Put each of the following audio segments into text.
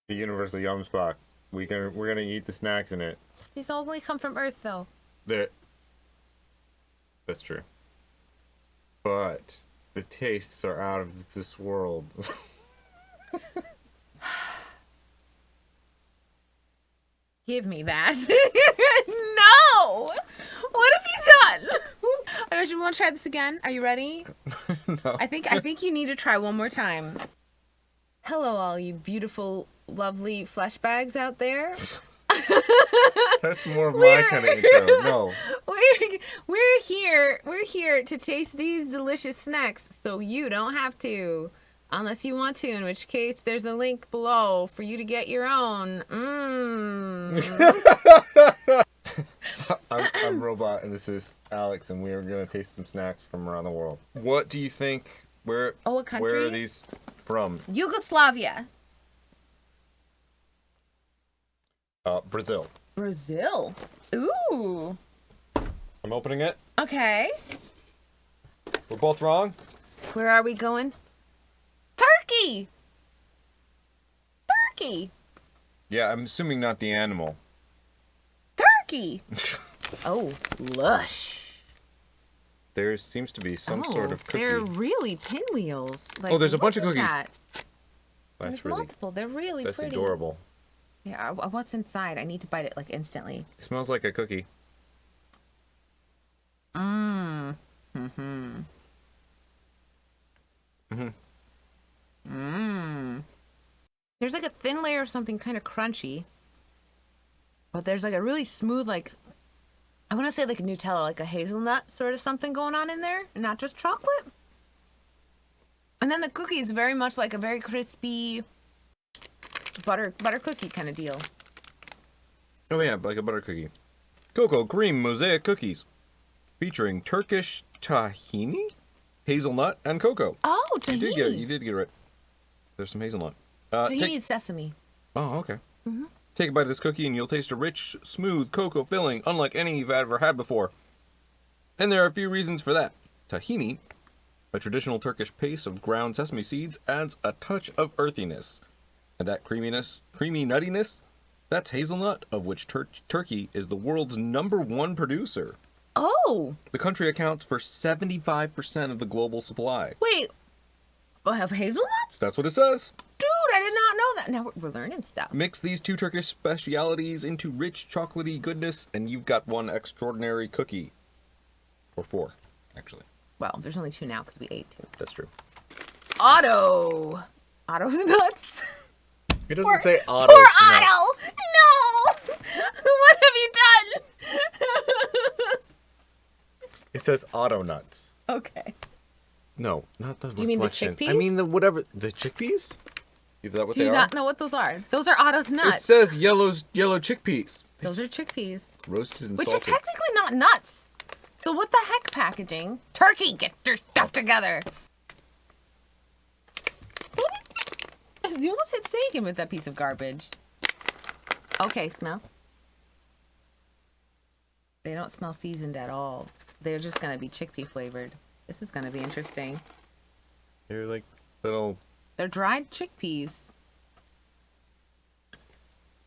The universal yum spot. We're gonna eat the snacks in it. These only come from Earth, though. That's true. But the tastes are out of this world. Give me that. No! What have you done? Alright, you want to try this again? Are you ready? No. I think you need to try one more time. Hello, all you beautiful, lovely flesh bags out there. That's more of my kind of intro. No. We're here to taste these delicious snacks, so you don't have to. Unless you want to, in which case there's a link below for you to get your own. I'm Robot, and this is Alex, and we are going to taste some snacks from around the world. What do you think? What country? Where are these from? Yugoslavia. Brazil. Brazil? Ooh. I'm opening it. Okay. We're both wrong. Where are we going? Turkey! Turkey! Yeah, I'm assuming not the animal. Turkey! Oh, lush. There seems to be some sort of cookie. They're really pinwheels. Like, oh, there's a bunch of cookies. There's multiple. They're really that's pretty. That's adorable. Yeah, what's inside? I need to bite it like instantly. It smells like a cookie. Mmm. There's like a thin layer of something kind of crunchy. But there's like a really smooth, like, I want to say like Nutella, like a hazelnut sort of something going on in there. And not just chocolate. And then the cookie is very much like a very crispy butter cookie kind of deal. Oh yeah, like a butter cookie. Cocoa cream mosaic cookies. Featuring Turkish tahini, hazelnut, and cocoa. Oh, tahini. You did get it right. There's some hazelnut. Tahini is sesame. Oh, okay. Mm-hmm. Take a bite of this cookie and you'll taste a rich, smooth cocoa filling unlike any you've ever had before. And there are a few reasons for that. Tahini, a traditional Turkish paste of ground sesame seeds, adds a touch of earthiness. And that creamy nuttiness, that's hazelnut, of which Turkey is the world's #1 producer. Oh! The country accounts for 75% of the global supply. Wait, I have hazelnuts? That's what it says. Dude, I did not know that. Now we're learning stuff. Mix these two Turkish specialities into rich chocolatey goodness, and you've got one extraordinary cookie. Or 4, actually. Well, there's only 2 now because we ate 2. That's true. Otto's nuts. It doesn't say Otto's Poor nuts. Otto! No! What have you done? It says Otto nuts. Okay. No, not the Do you mean the chickpeas? I mean the chickpeas? Is that what Do they you are? not know what those are? Those are Otto's nuts. It says yellow chickpeas. Those are chickpeas. Roasted and Which salted. are technically not nuts. So what the heck packaging? Turkey, get your stuff together. You almost hit Sagan with that piece of garbage. Okay, smell. They don't smell seasoned at all. They're just going to be chickpea flavored. This is going to be interesting. They're like little... They're dried chickpeas.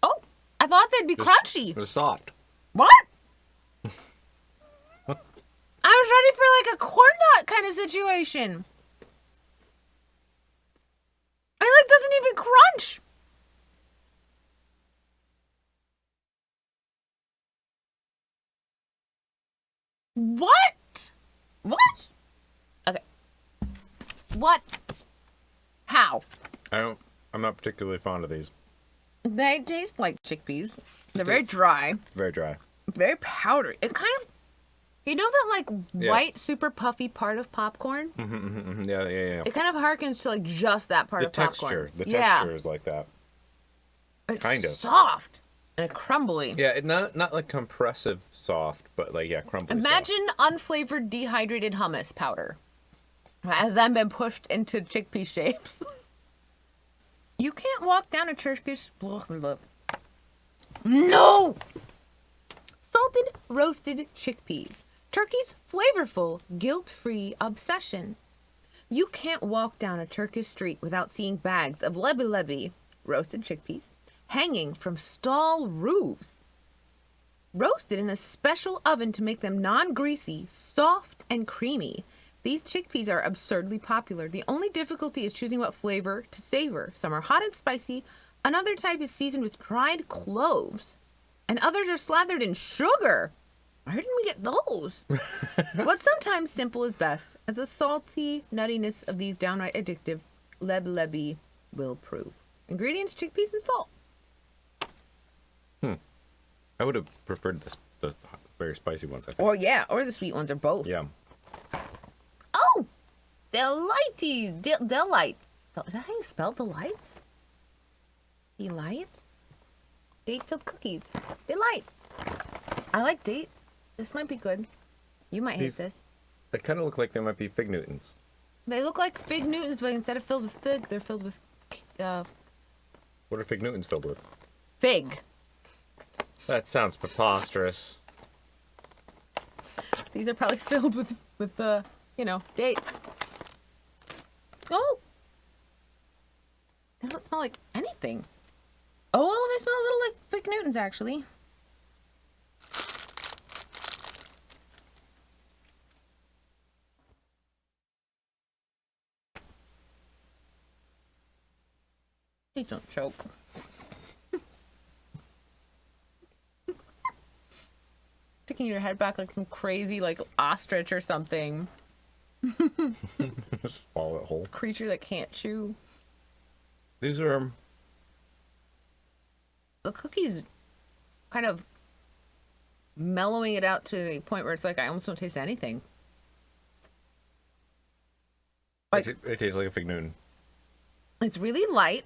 Oh, I thought they'd be crunchy. They're soft. What? I was ready for like a corn nut kind of situation. It like doesn't even crunch. What? What? Okay. What? How? I'm not particularly fond of these. They taste like chickpeas. They're very dry. Very dry. Very powdery. It kind of, you know that like white, super puffy part of popcorn? Yeah. It kind of harkens to like just that part of popcorn. The texture is like that. It's kind of soft and crumbly. Yeah, not like compressive soft, but like crumbly. Imagine unflavored dehydrated hummus powder has then been pushed into chickpea shapes. You can't walk down a Turkish. No! Salted roasted chickpeas. Turkey's flavorful, guilt-free obsession. You can't walk down a Turkish street without seeing bags of lebi-lebi, roasted chickpeas, hanging from stall roofs. Roasted in a special oven to make them non-greasy, soft, and creamy. These chickpeas are absurdly popular. The only difficulty is choosing what flavor to savor. Some are hot and spicy. Another type is seasoned with dried cloves. And others are slathered in sugar. Where didn't we get those? But sometimes simple is best, as the salty nuttiness of these downright addictive lebi will prove. Ingredients, chickpeas, and salt. I would have preferred the very spicy ones, I think. Or yeah, or the sweet ones, or both. Yeah. Oh! Delighties! Delights. Is that how you spell delights? Delights? Date-filled cookies. Delights. I like dates. This might be good. You might hate this. They kind of look like they might be fig Newtons. They look like fig Newtons, but instead of filled with fig, they're filled with What are fig Newtons filled with? fig. That sounds preposterous. These are probably filled with dates. Oh! They don't smell like anything. Oh, they smell a little like fig Newtons, actually. Please don't choke. Sticking your head back like some crazy, like, ostrich or something. Just swallow it whole. Creature that can't chew. These are... The cookie's kind of mellowing it out to the point where it's like I almost don't taste anything. Like, It tastes like a fig Newton. it's really light.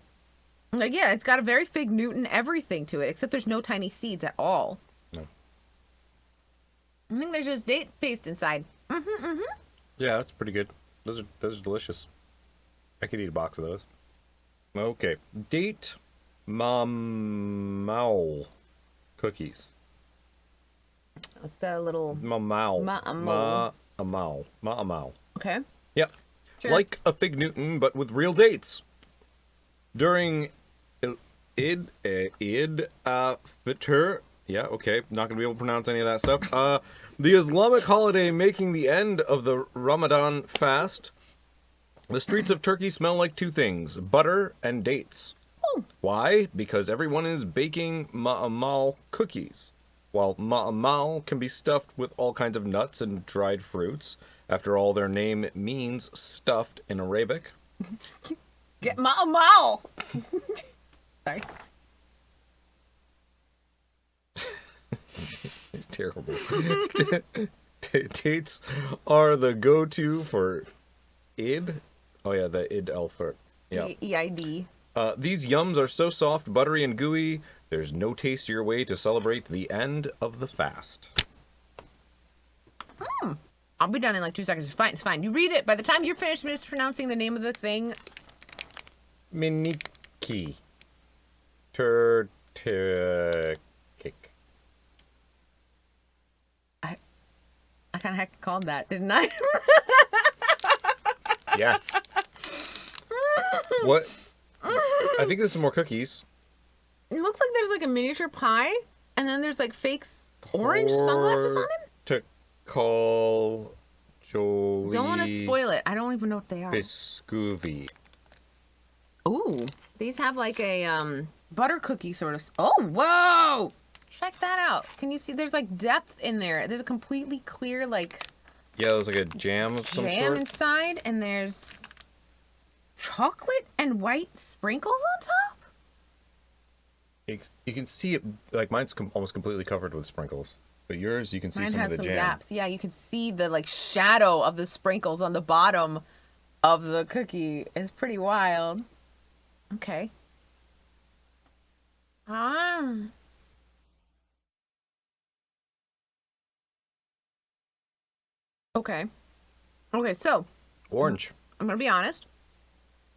Like, yeah, it's got a very fig Newton everything to it, except there's no tiny seeds at all. No. I think there's just date paste inside. Yeah, that's pretty good. Those are delicious. I could eat a box of those. Okay. Date Mamau cookies. It's got a little... Mamau. Ma'amau. Ma'amau. Okay. Yep. Sure. Like a fig Newton, but with real dates. During Id Fitr, yeah, okay, not gonna be able to pronounce any of that stuff. The Islamic holiday making the end of the Ramadan fast. The streets of Turkey smell like two things: butter and dates. Oh. Why? Because everyone is baking ma'amal cookies. While ma'amal can be stuffed with all kinds of nuts and dried fruits. After all, their name means stuffed in Arabic. Get ma'amal! Sorry. Terrible. Dates are the go-to for Eid. Oh yeah, the Eid al-Fitr. Yeah. EID. These yums are so soft, buttery, and gooey. There's no tastier way to celebrate the end of the fast. I'll be done in like 2 seconds. It's fine. It's fine. You read it. By the time you're finished mispronouncing the name of the thing, Miniki. Cake. I kind of heck called that, didn't I? Yes. What? I think there's some more cookies. It looks like there's like a miniature pie, and then there's like fake orange sunglasses on him. To call Jolie. Don't want to spoil it. I don't even know what they are. Biscuvi. Ooh, these have like a butter cookie sort of. Oh, whoa! Check that out. Can you see? There's like depth in there. There's a completely clear like Yeah, there's like a jam of some jam sort. inside, and there's chocolate and white sprinkles on top. You can see it, like mine's almost completely covered with sprinkles. But yours, you can see Mine some has of the some jam. gaps. Yeah, you can see the like shadow of the sprinkles on the bottom of the cookie. It's pretty wild. Okay. Okay. Okay, so Orange. I'm gonna be honest.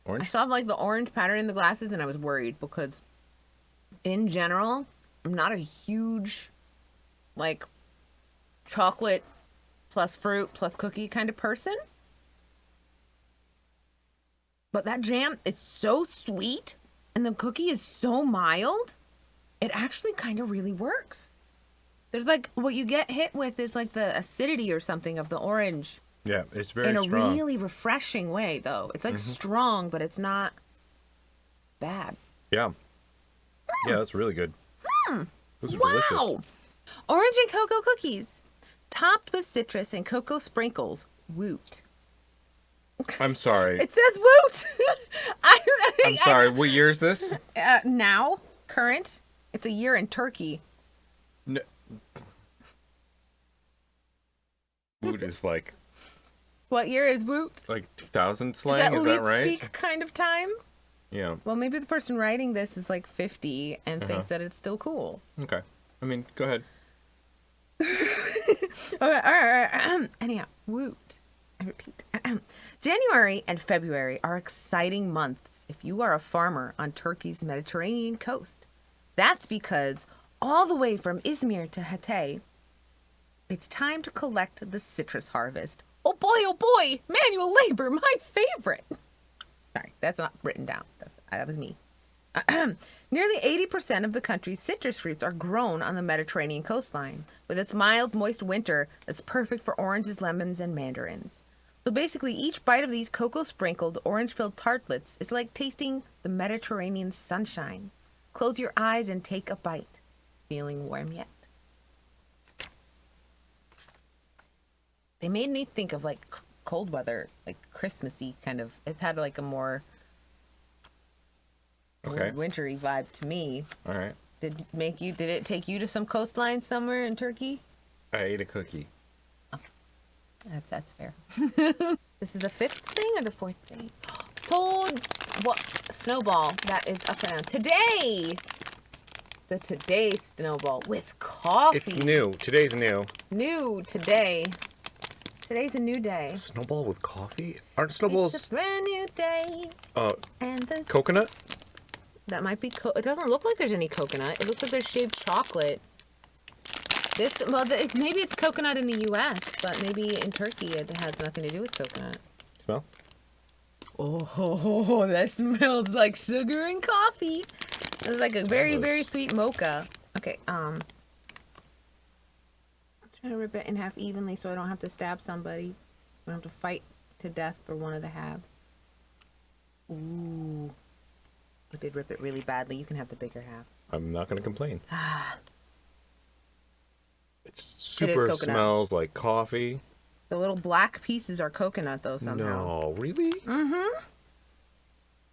I Orange? saw like the orange pattern in the glasses and I was worried because in general, I'm not a huge like chocolate plus fruit plus cookie kind of person. But that jam is so sweet And the cookie is so mild, it actually kind of really works. There's like, what you get hit with is like the acidity or something of the orange. Yeah, it's very in strong. a really refreshing way, though. It's like strong, but it's not bad. Yeah. Yeah, that's really good. Those are delicious. Orange and cocoa cookies, topped with citrus and cocoa sprinkles. Woot. I'm sorry. It says woot. I'm sorry. What year is this? Now, current. It's a year in Turkey. No. Woot is like What year is woot? like 2000 slang. Is that right? Speak kind of time. Yeah. Well, maybe the person writing this is like 50 and thinks that it's still cool. Okay. I mean, go ahead. All right. Anyhow, woot. I repeat. January and February are exciting months if you are a farmer on Turkey's Mediterranean coast. That's because all the way from Izmir to Hatay, it's time to collect the citrus harvest. Oh boy, manual labor, my favorite. Sorry, that's not written down. That was me. Nearly 80% of the country's citrus fruits are grown on the Mediterranean coastline, with its mild, moist winter that's perfect for oranges, lemons, and mandarins. So basically, each bite of these cocoa-sprinkled, orange-filled tartlets is like tasting the Mediterranean sunshine. Close your eyes and take a bite. Feeling warm yet? They made me think of like cold weather, like Christmassy kind of. It had like a more wintry vibe to me. All right. Did it take you to some coastline somewhere in Turkey? I ate a cookie. Oh, that's fair. This is the fifth thing or the fourth thing? Snowball that is up and down today. The Today Snowball with coffee. It's new. Today's new. New today. Today's a new day. Snowball with coffee? Aren't snowballs? It's a brand new day. And the Coconut? That might be. It doesn't look like there's any coconut. It looks like there's shaved chocolate. Maybe it's coconut in the U.S., but maybe in Turkey it has nothing to do with coconut. Smell? Oh, that smells like sugar and coffee. It's like a very, very sweet mocha. Okay, I'm trying to rip it in half evenly so I don't have to stab somebody. I don't have to fight to death for one of the halves. Ooh. I did rip it really badly. You can have the bigger half. I'm not going to complain. It coconut. smells like coffee. The little black pieces are coconut, though, somehow. No, really? Mm-hmm.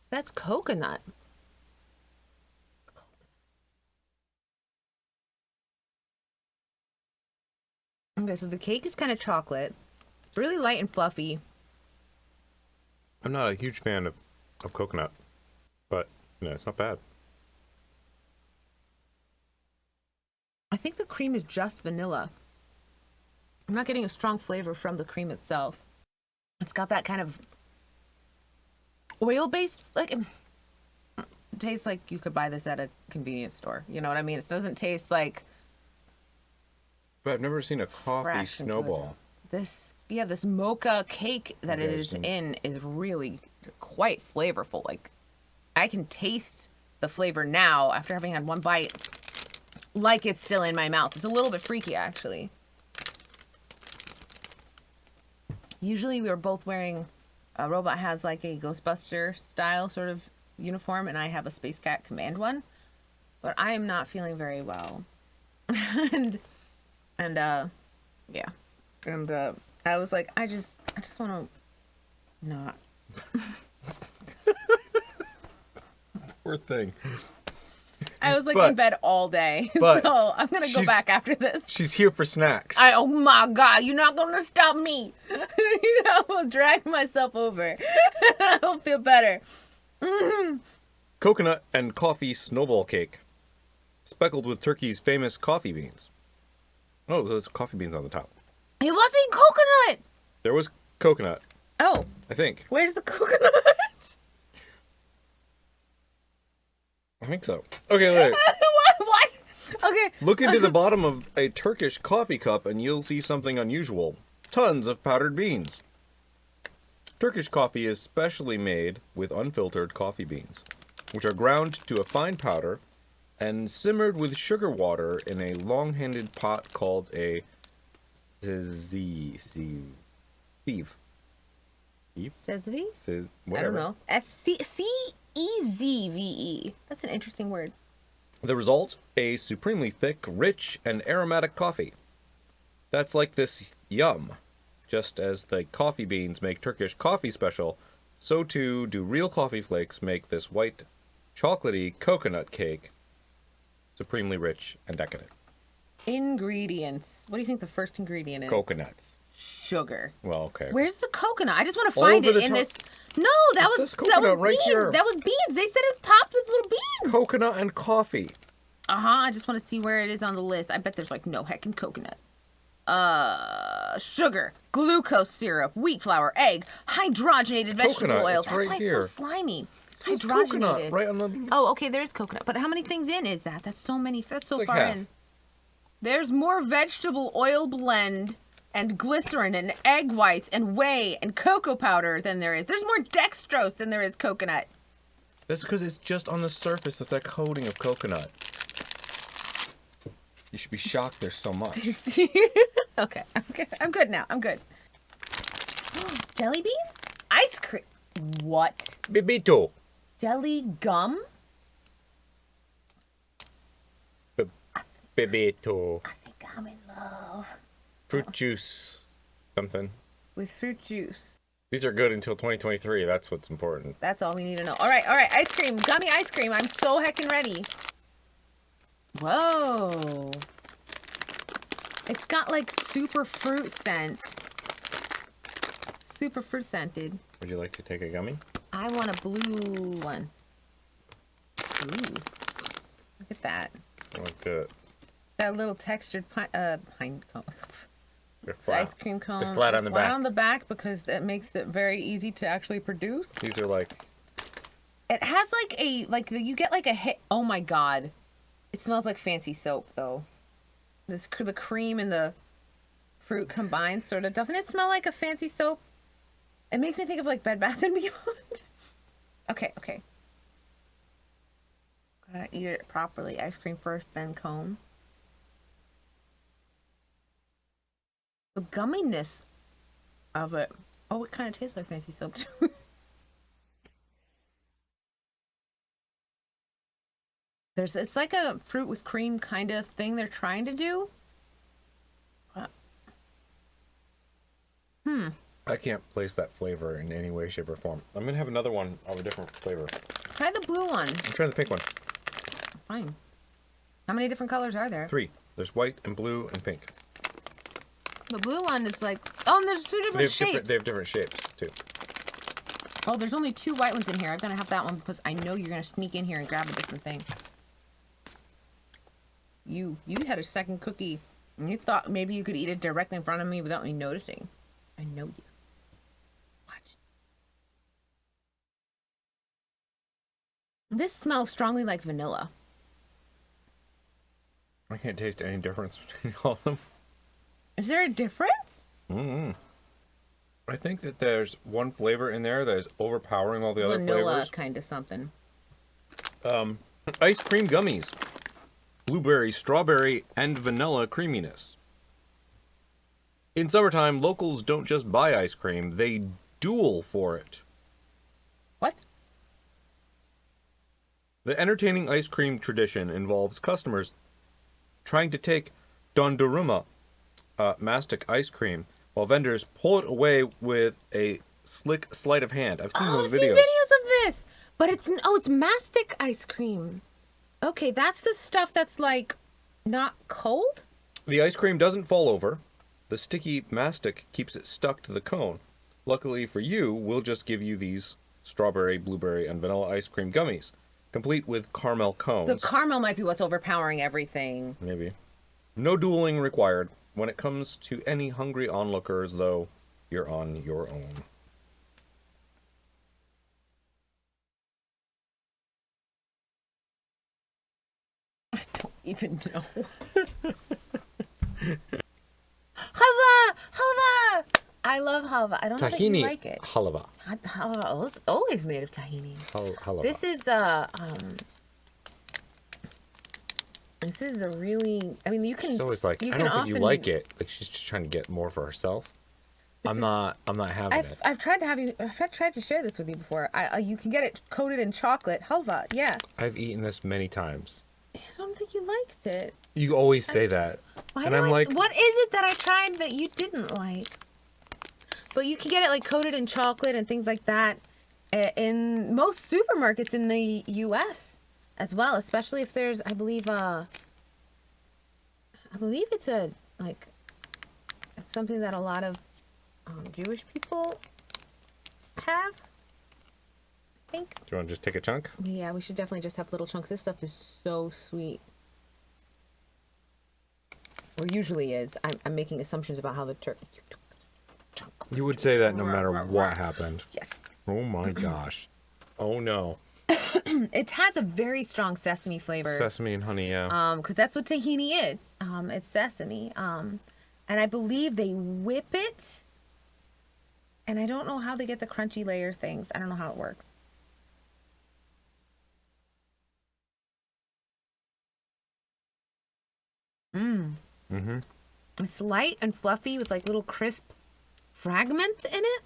That's coconut. Okay, so the cake is kind of chocolate. It's really light and fluffy. I'm not a huge fan of coconut, but it's not bad. I think the cream is just vanilla. I'm not getting a strong flavor from the cream itself. It's got that kind of oil-based, like, it tastes like you could buy this at a convenience store. You know what I mean? It doesn't taste like... But I've never seen a coffee snowball. This mocha cake that it is in is really quite flavorful. Like, I can taste the flavor now after having had one bite, like it's still in my mouth. It's a little bit freaky, actually. Usually we are both wearing, a robot has like a Ghostbuster style sort of uniform, and I have a Space Cat Command one. But I am not feeling very well. And I was like, I just want to not. Poor thing. I was like in bed all day, so I'm gonna go back after this. She's here for snacks. Oh my God, you're not gonna stop me. I will drag myself over. I'll feel better. Mm-hmm. Coconut and coffee snowball cake, speckled with Turkey's famous coffee beans. Oh, there's coffee beans on the top. It wasn't coconut. There was coconut. Oh, I think. Where's the coconut? I think so. Okay, look. What? Okay. Look into the bottom of a Turkish coffee cup and you'll see something unusual. Tons of powdered beans. Turkish coffee is specially made with unfiltered coffee beans. which are ground to a fine powder and simmered with sugar water in a long-handled pot called a sieve. Sieve? Sezve? Whatever. I don't know. Cezve. That's an interesting word. The result, a supremely thick, rich, and aromatic coffee. That's like this yum. Just as the coffee beans make Turkish coffee special, so too do real coffee flakes make this white, chocolatey coconut cake supremely rich and decadent. Ingredients. What do you think the first ingredient is? Coconuts. Sugar. Well, okay. Where's the coconut? I just want to All find over it the in top. this. No, that It was says coconut right beans. here. That was beans. They said it's topped with little beans. Coconut and coffee. I just want to see where it is on the list. I bet there's like no heckin' coconut. Sugar, glucose syrup, wheat flour, egg, hydrogenated vegetable Coconut, oil. it's That's right why here. it's so slimy. It says Hydrogenated. coconut right on the... Oh, okay, there is coconut. But how many things in is that? That's so many. That's so It's like far half. in. There's more vegetable oil blend and glycerin and egg whites and whey and cocoa powder than there is. There's more dextrose than there is coconut. That's because it's just on the surface. It's that coating of coconut. You should be shocked there's so much. Okay, I'm good now. I'm good. Jelly beans? Ice cream. What? Bibito. Jelly gum? Bibito. I think I'm in love. Fruit juice. Something. With fruit juice. These are good until 2023. That's what's important. That's all we need to know. All right. Ice cream. Gummy ice cream. I'm so heckin' ready. Whoa. It's got like super fruit scent. Super fruit scented. Would you like to take a gummy? I want a blue one. Ooh. Look at that. I like that. That little textured pine cone. They're It's flat. ice cream cone. They're flat on the Flat back. on the back because that makes it very easy to actually produce. These are like... It has you get like a hit. Oh my god. It smells like fancy soap though. The cream and the fruit combined sort of. Doesn't it smell like a fancy soap? It makes me think of like Bed Bath & Beyond. Okay. Gotta eat it properly. Ice cream first, then cone. The gumminess of it. Oh, it kind of tastes like fancy soap too. It's like a fruit with cream kind of thing they're trying to do. I can't place that flavor in any way, shape, or form. I'm going to have another one of a different flavor. Try the blue one. I'm trying the pink one. Fine. How many different colors are there? 3. There's white and blue and pink. The blue one is like... Oh, and there's two different shapes. They have different shapes, too. Oh, there's only 2 white ones in here. I'm going to have that one because I know you're going to sneak in here and grab a different thing. You had a second cookie and you thought maybe you could eat it directly in front of me without me noticing. I know you. Watch. This smells strongly like vanilla. I can't taste any difference between all of them. Is there a difference? I think that there's one flavor in there that is overpowering all the other Vanilla flavors. kind of something. Ice cream gummies. Blueberry, strawberry, and vanilla creaminess. In summertime, locals don't just buy ice cream, they duel for it. What? The entertaining ice cream tradition involves customers trying to take dondurma, mastic ice cream, while vendors pull it away with a slick sleight of hand. I've seen those I've videos. seen videos of this. But it's mastic ice cream. Okay, that's the stuff that's like not cold? The ice cream doesn't fall over. The sticky mastic keeps it stuck to the cone. Luckily for you, we'll just give you these strawberry, blueberry, and vanilla ice cream gummies, complete with caramel cones. The caramel might be what's overpowering everything. Maybe. No dueling required. When it comes to any hungry onlookers, though, you're on your own. I don't even know. Halva! I love halva. I don't know that you Tahini like it. halva. Halva is always made of tahini. Halva. This is a really. I mean, you can. She's always like, you I can don't think you often- like it. Like she's just trying to get more for herself. I'm not having it. I've tried to share this with you before. You can get it coated in chocolate halva. Yeah. I've eaten this many times. I don't think you liked it. You always say that. Why And do I'm like, what is it that I tried that you didn't like? But you can get it like coated in chocolate and things like that in most supermarkets in the U.S. as well, especially if there's, I believe it's it's something that a lot of Jewish people have. I think. do you want to just take a chunk? Yeah, we should definitely just have little chunks. This stuff is so sweet. Or usually is. I'm making assumptions about how the turkey. You would say that no matter what happened. Yes. Oh my gosh. Oh no. It has a very strong sesame flavor. Sesame and honey, yeah. Because that's what tahini is. It's sesame. And I believe they whip it. And I don't know how they get the crunchy layer things. I don't know how it works. Mm-hmm. It's light and fluffy with like little crisp fragments in it.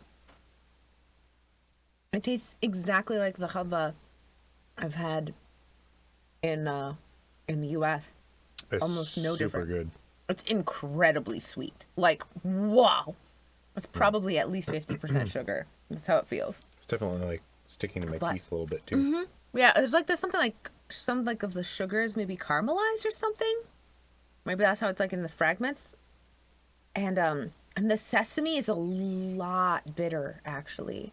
It tastes exactly like the halva I've had in the U.S. It's Almost no super different. good. It's incredibly sweet. Like, wow. It's probably at least 50% sugar. That's how it feels. It's definitely like sticking to my But- teeth a little bit too. Yeah, there's something like some like of the sugars maybe caramelized or something. Maybe that's how it's like in the fragments. And the sesame is a lot bitter actually.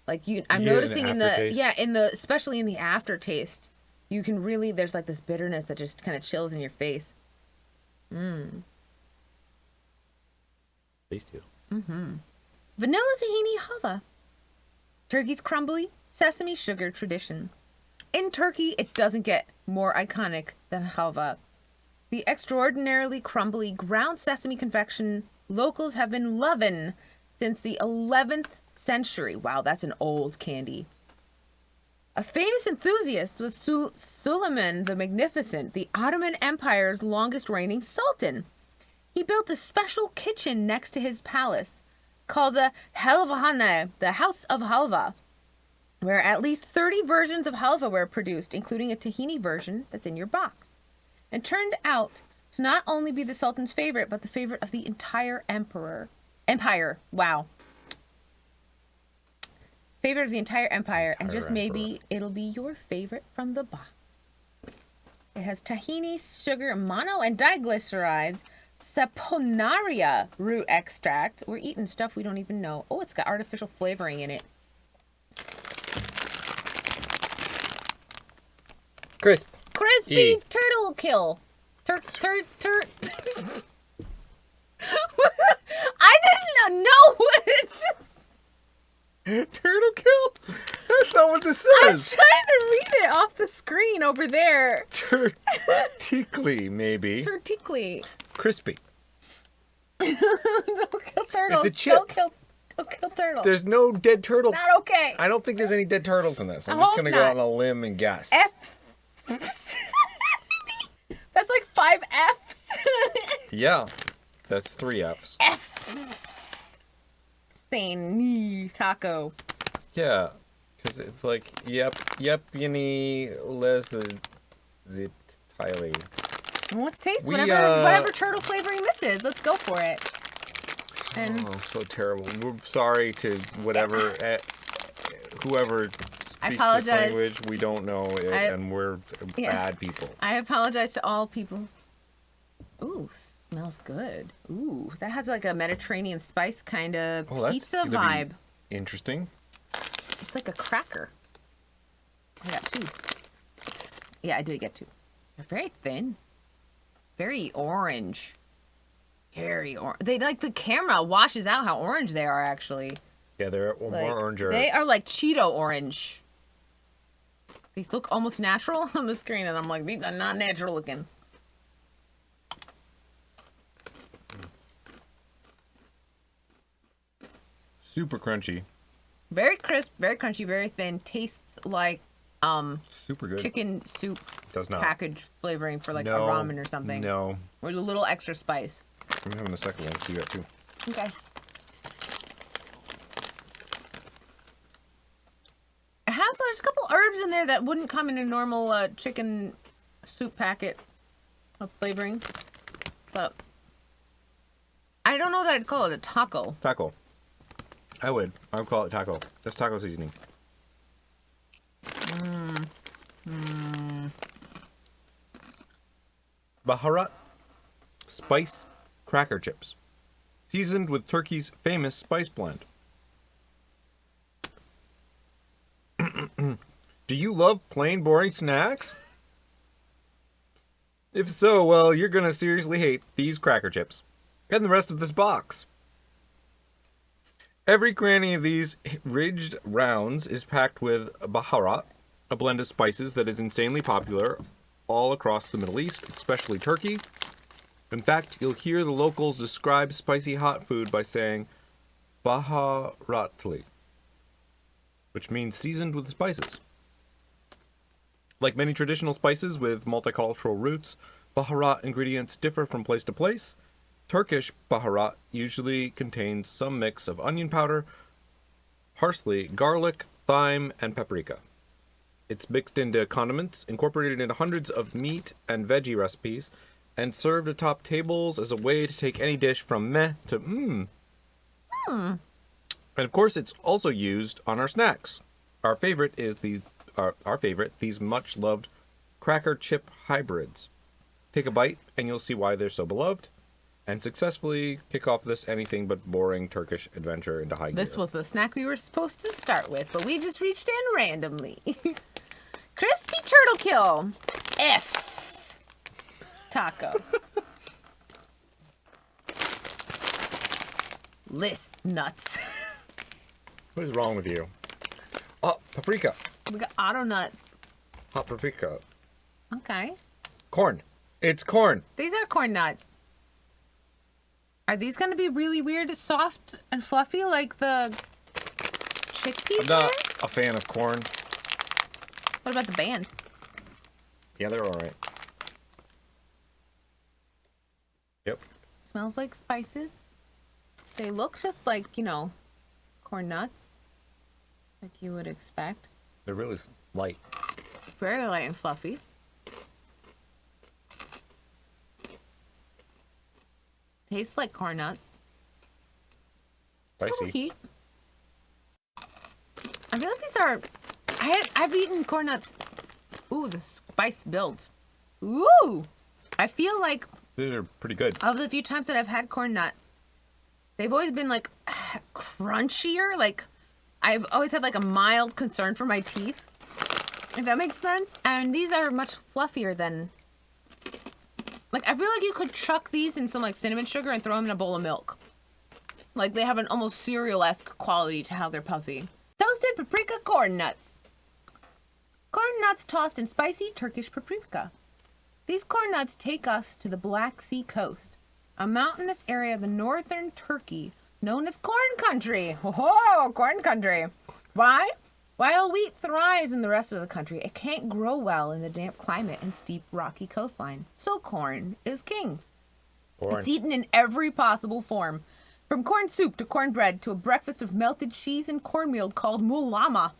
Like I'm You get noticing an in the aftertaste? especially in the aftertaste, you can really there's like this bitterness that just kind of chills in your face. Tasty. Vanilla tahini halva. Turkey's crumbly sesame sugar tradition. In Turkey, it doesn't get more iconic than halva. The extraordinarily crumbly ground sesame confection locals have been loving since the 11th century. Wow, that's an old candy. A famous enthusiast was Suleiman the Magnificent, the Ottoman Empire's longest reigning sultan. He built a special kitchen next to his palace called the Helvahane, the House of Halva, where at least 30 versions of halva were produced, including a tahini version that's in your box, and turned out to not only be the Sultan's favorite, but the favorite of the entire empire. Wow. Favorite of the entire empire, and just maybe it'll be your favorite from the box. It has tahini, sugar, mono and diglycerides, saponaria root extract. We're eating stuff we don't even know. Oh, it's got artificial flavoring in it. Crisp. Crispy E. turtle kill. I didn't know. It's just. Turtle kill? That's not what this I was says. trying to read it off the screen over there. Turtically, maybe. Turtically. Crispy. Don't kill turtles. It's a chip. Don't kill turtles. There's no dead turtles. Not okay. I don't think there's any dead turtles in this. I'm I just hope gonna go not. on a limb and guess. F. That's like 5 F's. Yeah, that's 3 F's. F. Sane taco. Yeah, because it's like yep, yini les zit Tylee. Well, let's taste We, whatever turtle flavoring this is. Let's go for it. And Oh, so terrible. We're sorry to whatever whoever speaks this apologize. language. We don't know it, and we're bad people. I apologize to all people. Ooh, smells good. Ooh, that has like a Mediterranean spice kind of pizza gonna be vibe. Interesting. It's like a cracker. I got 2. Yeah, I did get 2. They're very thin. Very orange. Very orange. They like the camera washes out how orange they are actually. Yeah, they're Like, more oranger. They are like Cheeto orange. These look almost natural on the screen, and I'm like, these are not natural looking. Super crunchy. Very crisp, very crunchy, very thin. Tastes like Super good. chicken soup Does not. package flavoring for like No, a ramen or something. No. With a little extra spice. I'm having a second one. See that too. Okay. It has there's a couple herbs in there that wouldn't come in a normal chicken soup packet of flavoring, but I don't know that I'd call it a taco. Taco. I would call it taco. That's taco seasoning. Baharat spice cracker chips, seasoned with Turkey's famous spice blend. Do you love plain, boring snacks? If so, well, you're gonna seriously hate these cracker chips and the rest of this box. Every cranny of these ridged rounds is packed with baharat, a blend of spices that is insanely popular all across the Middle East, especially Turkey. In fact, you'll hear the locals describe spicy hot food by saying baharatli, which means seasoned with spices. Like many traditional spices with multicultural roots, baharat ingredients differ from place to place. Turkish baharat usually contains some mix of onion powder, parsley, garlic, thyme, and paprika. It's mixed into condiments, incorporated into hundreds of meat and veggie recipes, and served atop tables as a way to take any dish from meh to mmm. And of course, it's also used on our snacks. Our favorite is these much loved cracker chip hybrids. Take a bite, and you'll see why they're so beloved, and successfully kick off this anything but boring Turkish adventure into high gear. This was the snack we were supposed to start with, but we just reached in randomly. Crispy turtle kill. F. Taco. List nuts. What is wrong with you? Oh, paprika. We got auto nuts. Hot paprika. Okay. Corn. It's corn. These are corn nuts. Are these going to be really weird, soft, and fluffy like the chickpeas? I'm not a fan of corn. What about the band? Yeah, they're all right. Yep. Smells like spices. They look just like, corn nuts. Like you would expect. They're really light. Very light and fluffy. Tastes like corn nuts. Little Spicy. heat. I feel like these are... I've eaten corn nuts. Ooh, the spice builds. Ooh! I feel like These are pretty good. of the few times that I've had corn nuts, they've always been like crunchier. Like I've always had like a mild concern for my teeth, if that makes sense. And these are much fluffier than. Like I feel like you could chuck these in some like cinnamon sugar and throw them in a bowl of milk. Like they have an almost cereal-esque quality to how they're puffy. Toasted paprika corn nuts. Corn nuts tossed in spicy Turkish paprika. These corn nuts take us to the Black Sea coast, a mountainous area of the northern Turkey known as corn country. Oh, corn country. Why? While wheat thrives in the rest of the country, it can't grow well in the damp climate and steep rocky coastline. So corn is king. Corn. It's eaten in every possible form, from corn soup to cornbread to a breakfast of melted cheese and cornmeal called mulama.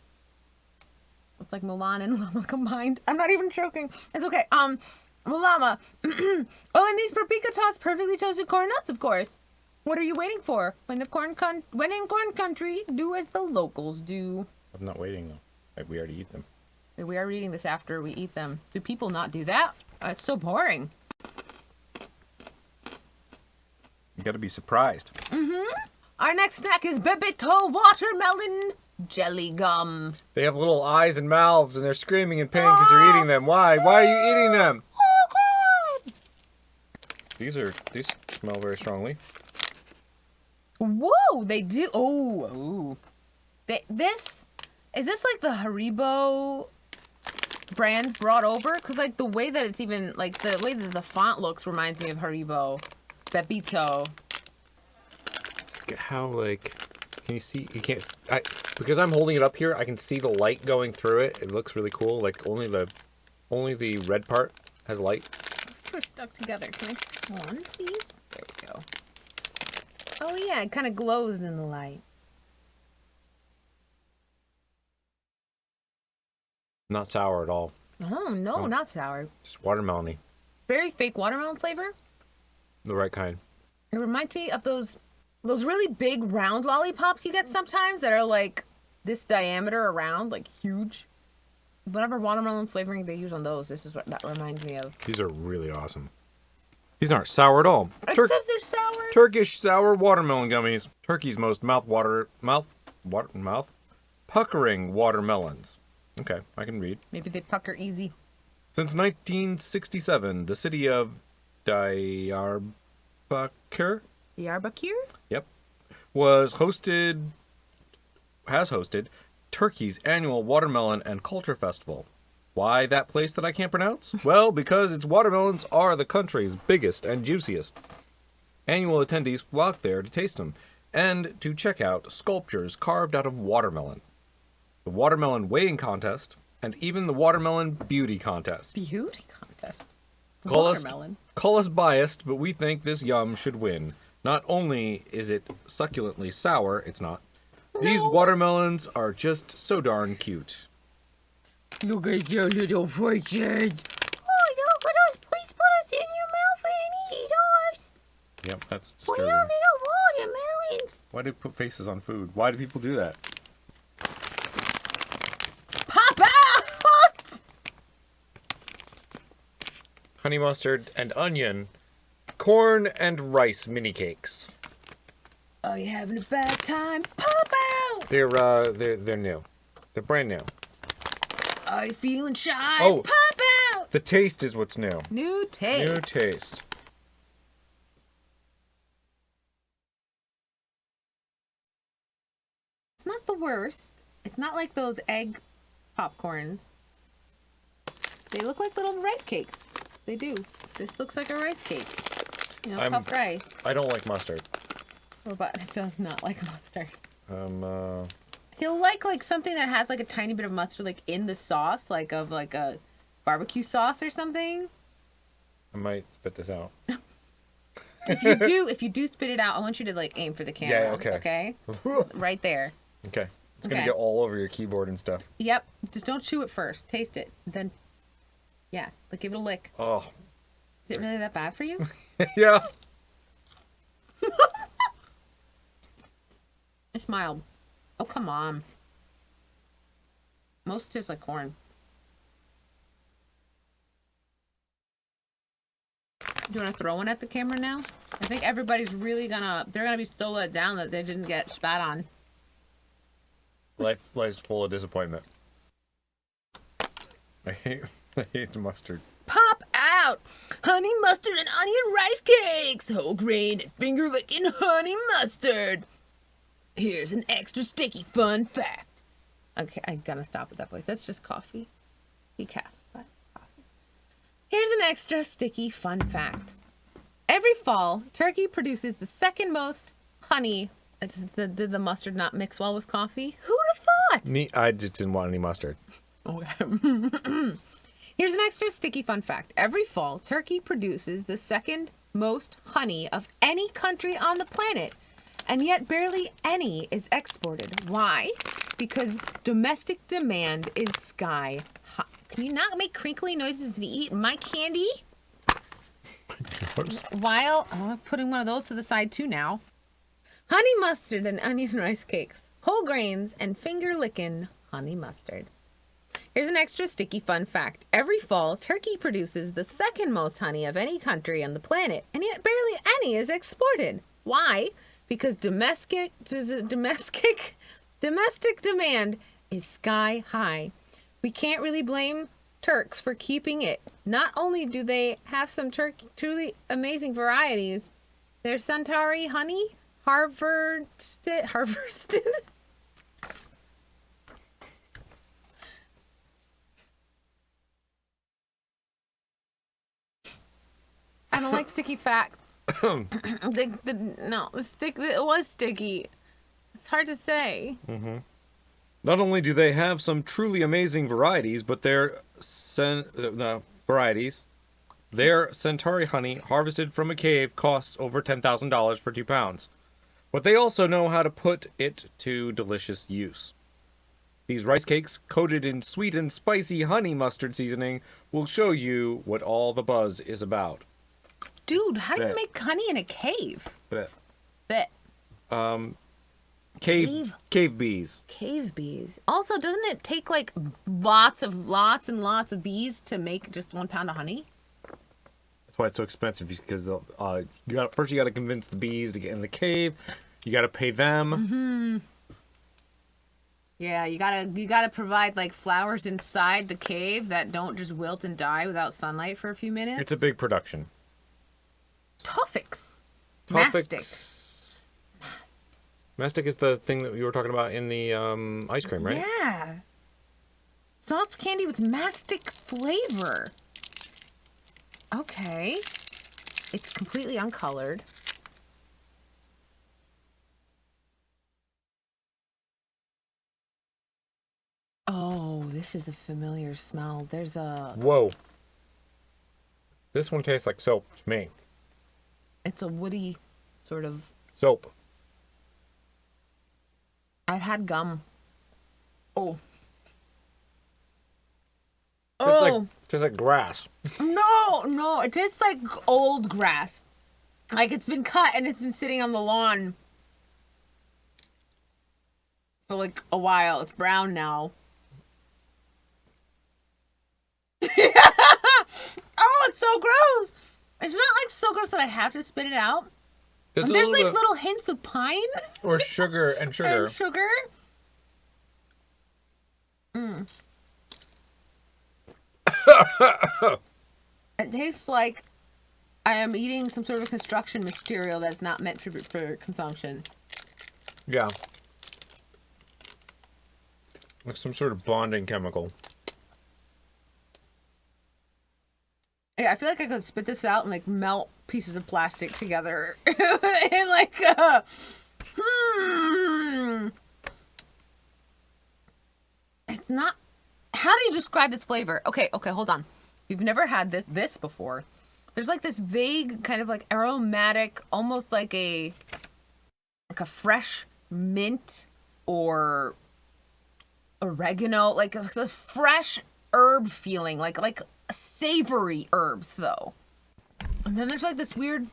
It's like Mulan and llama combined. I'm not even joking. It's okay. Mulama. Oh, and these paprika tossed perfectly toasted corn nuts, of course. What are you waiting for? When in corn country, do as the locals do. I'm not waiting though. Like, we already eat them. We are reading this after we eat them. Do people not do that? It's so boring. You gotta be surprised. Our next snack is Bebito watermelon jelly gum. They have little eyes and mouths, and they're screaming in pain because you're eating them. Why? Why are you eating them? Oh, God. These smell very strongly. Whoa, they do. Oh. Is this like the Haribo brand brought over? Because like the way that it's even, like the way that the font looks reminds me of Haribo. Bebito. Look at how, like, Can you see? You can't. Because I'm holding it up here, I can see the light going through it. It looks really cool. Like only the red part has light. Those two are stuck together. Can I see one, please? There we go. Oh yeah, it kind of glows in the light. Not sour at all. Oh no, not sour. Just watermelony. Very fake watermelon flavor. The right kind. It reminds me of those really big round lollipops you get sometimes that are like this diameter around, like huge. Whatever watermelon flavoring they use on those, this is what that reminds me of. These are really awesome. These aren't sour at all. It says they're sour. Turkish sour watermelon gummies. Turkey's most mouth puckering watermelons. Okay, I can read. Maybe they pucker easy. Since 1967, the city of Diyarbakir, Diyarbakir? yep, has hosted Turkey's annual watermelon and culture festival. Why that place that I can't pronounce? Well, because its watermelons are the country's biggest and juiciest. Annual attendees flock there to taste them and to check out sculptures carved out of watermelon, the watermelon weighing contest, and even the watermelon beauty contest. Beauty contest. Call us biased, but we think this yum should win. Not only is it succulently sour, it's not. These watermelons are just so darn cute. Look at your little faces. Oh, look at us. Please put us in your mouth and eat us. Yep, that's We're disturbing. little watermelons. Why do you put faces on food? Why do people do that? Pop out! Honey mustard and onion, corn and rice mini cakes. Are you having a bad time? Pop out! They're new. They're brand new. Are you feeling shy? Oh. Pop out! The taste is what's new. New taste. New taste. It's not the worst. It's not like those egg popcorns. They look like little rice cakes. They do. This looks like a rice cake. You know, puffed rice. I don't like mustard. Robot does not like mustard. He'll like something that has like a tiny bit of mustard like in the sauce, like of like a barbecue sauce or something. I might spit this out. If you do spit it out, I want you to like aim for the camera. Yeah, okay. Okay? Right there. Okay. It's gonna Okay. get all over your keyboard and stuff. Yep. Just don't chew it first. Taste it. Then yeah, like give it a lick. Oh. Is it really that bad for you? Yeah. It's mild. Oh, come on. Most taste like corn. Do you want to throw one at the camera now? I think everybody's really they're gonna be so let down that they didn't get spat on. Life's full of disappointment. I hate the mustard. Pop out! Honey mustard and onion rice cakes! Whole grain and finger licking honey mustard! Here's an extra sticky fun fact. Okay, I gotta stop with that voice. That's just coffee. Decaf, but coffee. Here's an extra sticky fun fact. Every fall, Turkey produces the second most honey. Did the mustard not mix well with coffee? Who'd have thought? Me, I just didn't want any mustard. Okay. Here's an extra sticky fun fact. Every fall, Turkey produces the second most honey of any country on the planet, and yet barely any is exported. Why? Because domestic demand is sky high. Can you not make crinkly noises and eat my candy? While I'm putting one of those to the side too now. Honey mustard and onion rice cakes. Whole grains and finger licking honey mustard. Here's an extra sticky fun fact. Every fall, Turkey produces the second most honey of any country on the planet, and yet barely any is exported. Why? Because domestic demand is sky high. We can't really blame Turks for keeping it. Not only do they have some truly amazing varieties, their Centauri honey, harvested. I don't like sticky facts. It was sticky. It's hard to say. Not only do they have some truly amazing varieties, but their Centauri honey harvested from a cave costs over $10,000 for 2 pounds. But they also know how to put it to delicious use. These rice cakes, coated in sweet and spicy honey mustard seasoning, will show you what all the buzz is about. Dude, how do you Bet. make honey in a cave? Bet. Bet. Cave bees. Cave bees. Also, doesn't it take like lots and lots of bees to make just 1 pound of honey? That's why it's so expensive, because you got to convince the bees to get in the cave. You got to pay them. Yeah, you gotta provide like flowers inside the cave that don't just wilt and die without sunlight for a few minutes. It's a big production. Toffix. Mastic. Mastic is the thing that you were talking about in the ice cream, right? Yeah. Soft candy with mastic flavor. Okay. It's completely uncolored. Oh, this is a familiar smell. There's a... Whoa. This one tastes like soap to me. It's a woody sort of... Soap. I've had gum. Oh. Just like grass. No, it tastes like old grass. Like it's been cut and it's been sitting on the lawn for like a while. It's brown now. Oh, it's so gross. It's not like so gross that I have to spit it out. There's There's like little hints of pine or sugar and sugar. and sugar. It tastes like I am eating some sort of construction material that's not meant for consumption. Yeah. Like some sort of bonding chemical. Yeah, I feel like I could spit this out and like melt pieces of plastic together and like It's not. How do you describe this flavor? Okay, hold on. You've never had this before. There's like this vague kind of like aromatic, almost like a fresh mint or oregano, like a fresh herb feeling, like savory herbs though. And then there's like this weird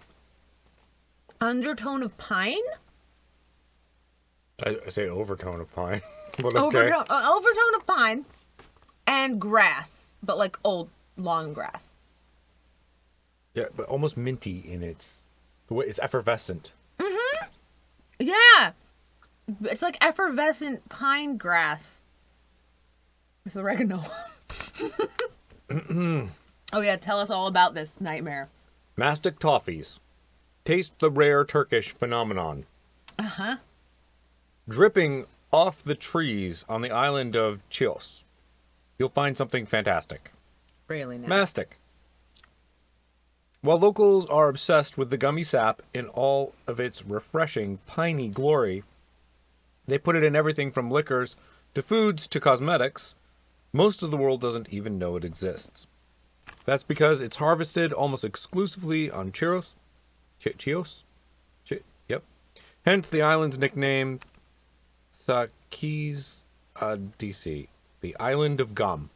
undertone of pine. I say overtone of pine. But okay. Overtone of pine and grass, but like old long grass. Yeah, but almost minty in the way it's effervescent. Mm-hmm. Yeah. It's like effervescent pine grass with oregano. Oh yeah, tell us all about this nightmare. Mastic toffees. Taste the rare Turkish phenomenon. Uh-huh. Dripping off the trees on the island of Chios, you'll find something fantastic. Really nice. Mastic. While locals are obsessed with the gummy sap in all of its refreshing, piney glory, they put it in everything from liquors to foods to cosmetics. Most of the world doesn't even know it exists. That's because it's harvested almost exclusively on Chios. Yep. Hence the island's nickname, Sakis DC, the Island of Gum.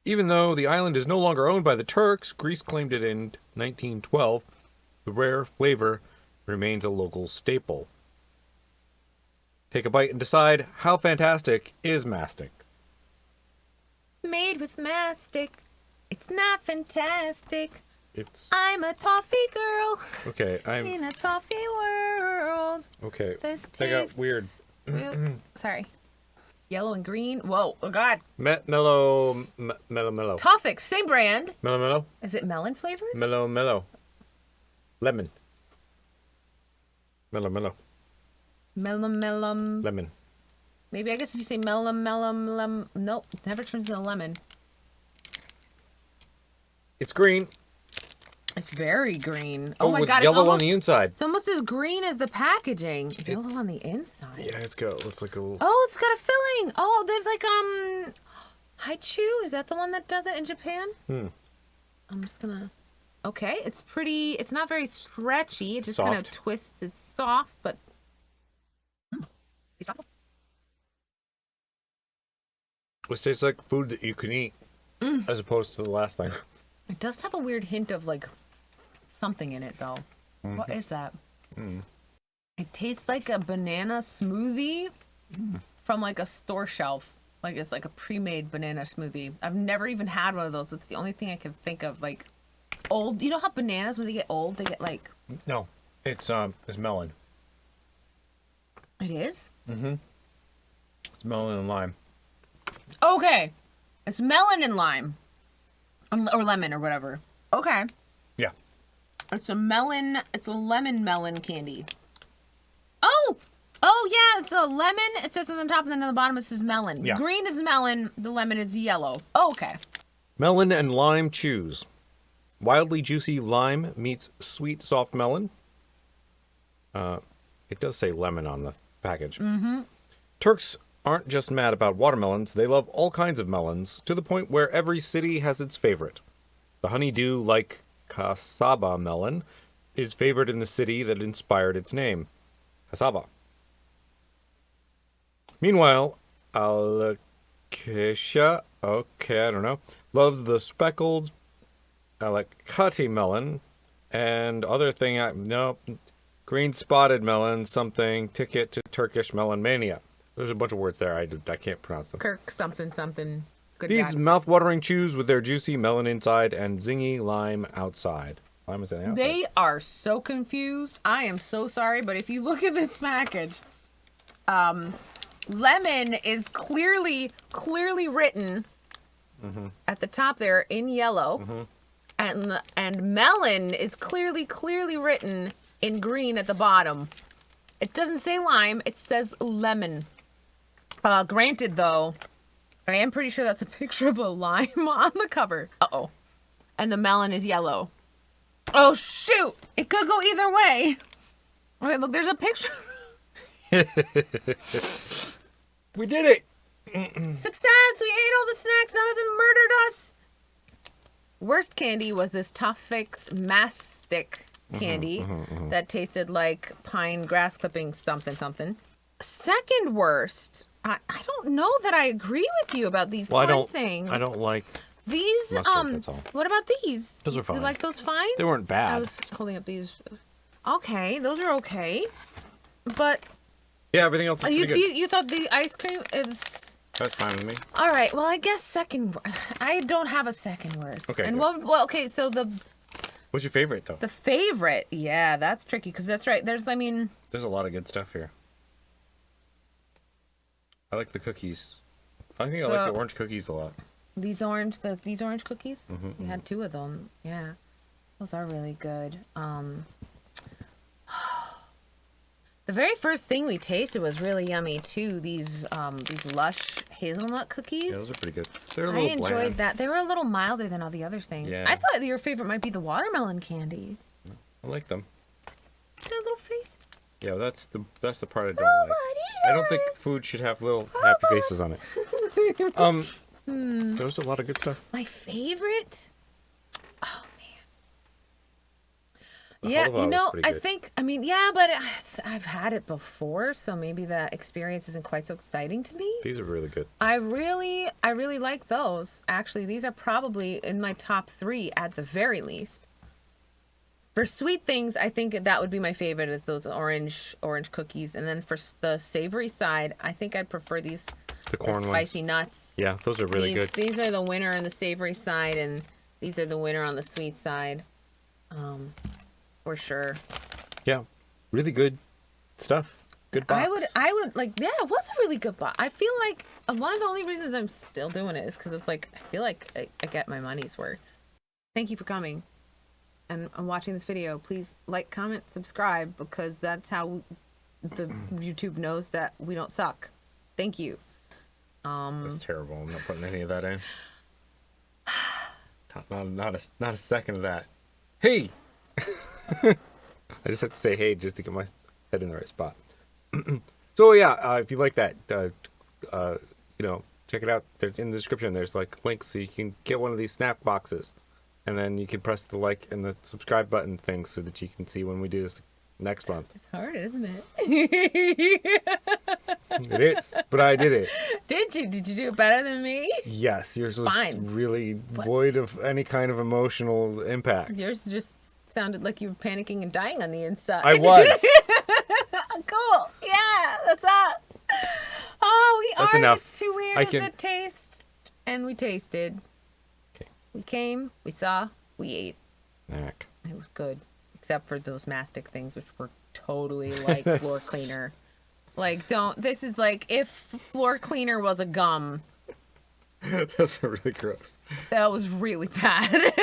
Even though the island is no longer owned by the Turks, Greece claimed it in 1912, the rare flavor remains a local staple. Take a bite and decide how fantastic is mastic. It's made with mastic. It's not fantastic. It's I'm a toffee girl okay. in a toffee world. Okay. This They got tastes weird. Sorry. Yellow and green. Whoa. Oh, God. Mellow. Toffix. Same brand. Mellow. Is it melon flavored? Mellow. Lemon. Mellow. Melon. Lemon. Maybe I guess if you say melon. Nope. It never turns into lemon. It's green. It's very green. Oh my with god, yellow it's on the inside. It's almost as green as the packaging. Yellow on the inside. Yeah, it's got. Looks like a. Oh, it's got a filling. Oh, there's like Haichu. Is that the one that does it in Japan? I'm just gonna. Okay, it's pretty. It's not very stretchy. It just kind of twists. It's soft, but. Which tastes like food that you can eat, as opposed to the last thing. It does have a weird hint of like something in it, though. What is that? It tastes like a banana smoothie from like a store shelf. Like it's like a pre-made banana smoothie. I've never even had one of those. It's the only thing I can think of. Like old. You know how bananas, when they get old, they get like. No, it's melon. It is? It's melon and lime. Okay. It's melon and lime. Or lemon or whatever. Okay. Yeah. It's a lemon melon candy. Oh! Oh, yeah, it's a lemon. It says on the top and then on the bottom it says melon. Yeah. Green is melon. The lemon is yellow. Oh, okay. Melon and lime chews. Wildly juicy lime meets sweet soft melon. It does say lemon on the package. Turks aren't just mad about watermelons. They love all kinds of melons, to the point where every city has its favorite. The honeydew-like cassava melon is favored in the city that inspired its name, cassava. Meanwhile, Alocasia, okay, I don't know, loves the speckled Alicante melon and other thing, green spotted melon, something, ticket to Turkish melon mania. There's a bunch of words there. I can't pronounce them. Kirk something something. Good These guy. mouth-watering chews with their juicy melon inside and zingy lime outside. Lime is on the outside. They are so confused. I am so sorry, but if you look at this package, lemon is clearly written at the top there in yellow, and melon is clearly written in green at the bottom. It doesn't say lime. It says lemon. Granted, though, I am pretty sure that's a picture of a lime on the cover. Uh-oh. And the melon is yellow. Oh, shoot! It could go either way. Okay, look, there's a picture. We did it! Success! We ate all the snacks. None of them murdered us. Worst candy was this Toffees Mastic candy that tasted like pine grass clipping something. Second worst, I don't know that I agree with you about these corn things. I don't like these. mustard, that's all. What about these? Those are fine. You like those fine? They weren't bad. I was holding up these. Okay, those are okay. But Yeah, everything else is pretty good. you thought the ice cream is. That's fine with me. All right. Well, I guess second. I don't have a second worst. Okay, And good. well, okay. So What's your favorite, though? the favorite, yeah, that's tricky because that's right. There's There's a lot of good stuff here. I like the cookies. I think I like the orange cookies a lot. these orange cookies. You had two of them. Yeah, those are really good. The very first thing we tasted was really yummy too. These lush hazelnut cookies. Yeah, those are pretty good. They're a I little enjoyed bland. that. They were a little milder than all the other things. Yeah. I thought your favorite might be the watermelon candies. I like them. Their little faces. Yeah, that's the part I don't like. I don't think food should have little happy faces on it. There was a lot of good stuff. My favorite? Oh, The yeah, halva you was know, pretty I good. think, I mean, yeah, but I've had it before, so maybe the experience isn't quite so exciting to me. These are really good. I really like those. Actually, these are probably in my top 3 at the very least. For sweet things, I think that would be my favorite, is those orange cookies. And then for the savory side, I think I'd prefer these The corn spicy ones. nuts. Yeah, those are really good. These are the winner on the savory side, and these are the winner on the sweet side. For sure. Yeah, really good stuff. Good box. I would like, yeah, it was a really good box. I feel like one of the only reasons I'm still doing it is because it's like, I feel like I get my money's worth. Thank you for coming and watching this video. Please like, comment, subscribe, because that's how the YouTube knows that we don't suck. Thank you. That's terrible. I'm not putting any of that in. Not a second of that. Hey! I just have to say hey just to get my head in the right spot. So yeah, if you like that, check it out. There's in the description. There's like links so you can get one of these snap boxes, and then you can press the like and the subscribe button thing so that you can see when we do this next month. It's hard, isn't it? It is, but I did it. Did you? Did you do it better than me? Yes, yours was Fine. really void of any kind of emotional impact. Yours just sounded like you were panicking and dying on the inside. I was. Cool. Yeah, that's us. Oh, That's are enough. too weird I as can- the taste. And we tasted. Okay. We came, we saw, we ate. Snack. It was good. Except for those mastic things, which were totally like floor cleaner. Like, this is like if floor cleaner was a gum. Those are really gross. That was really bad.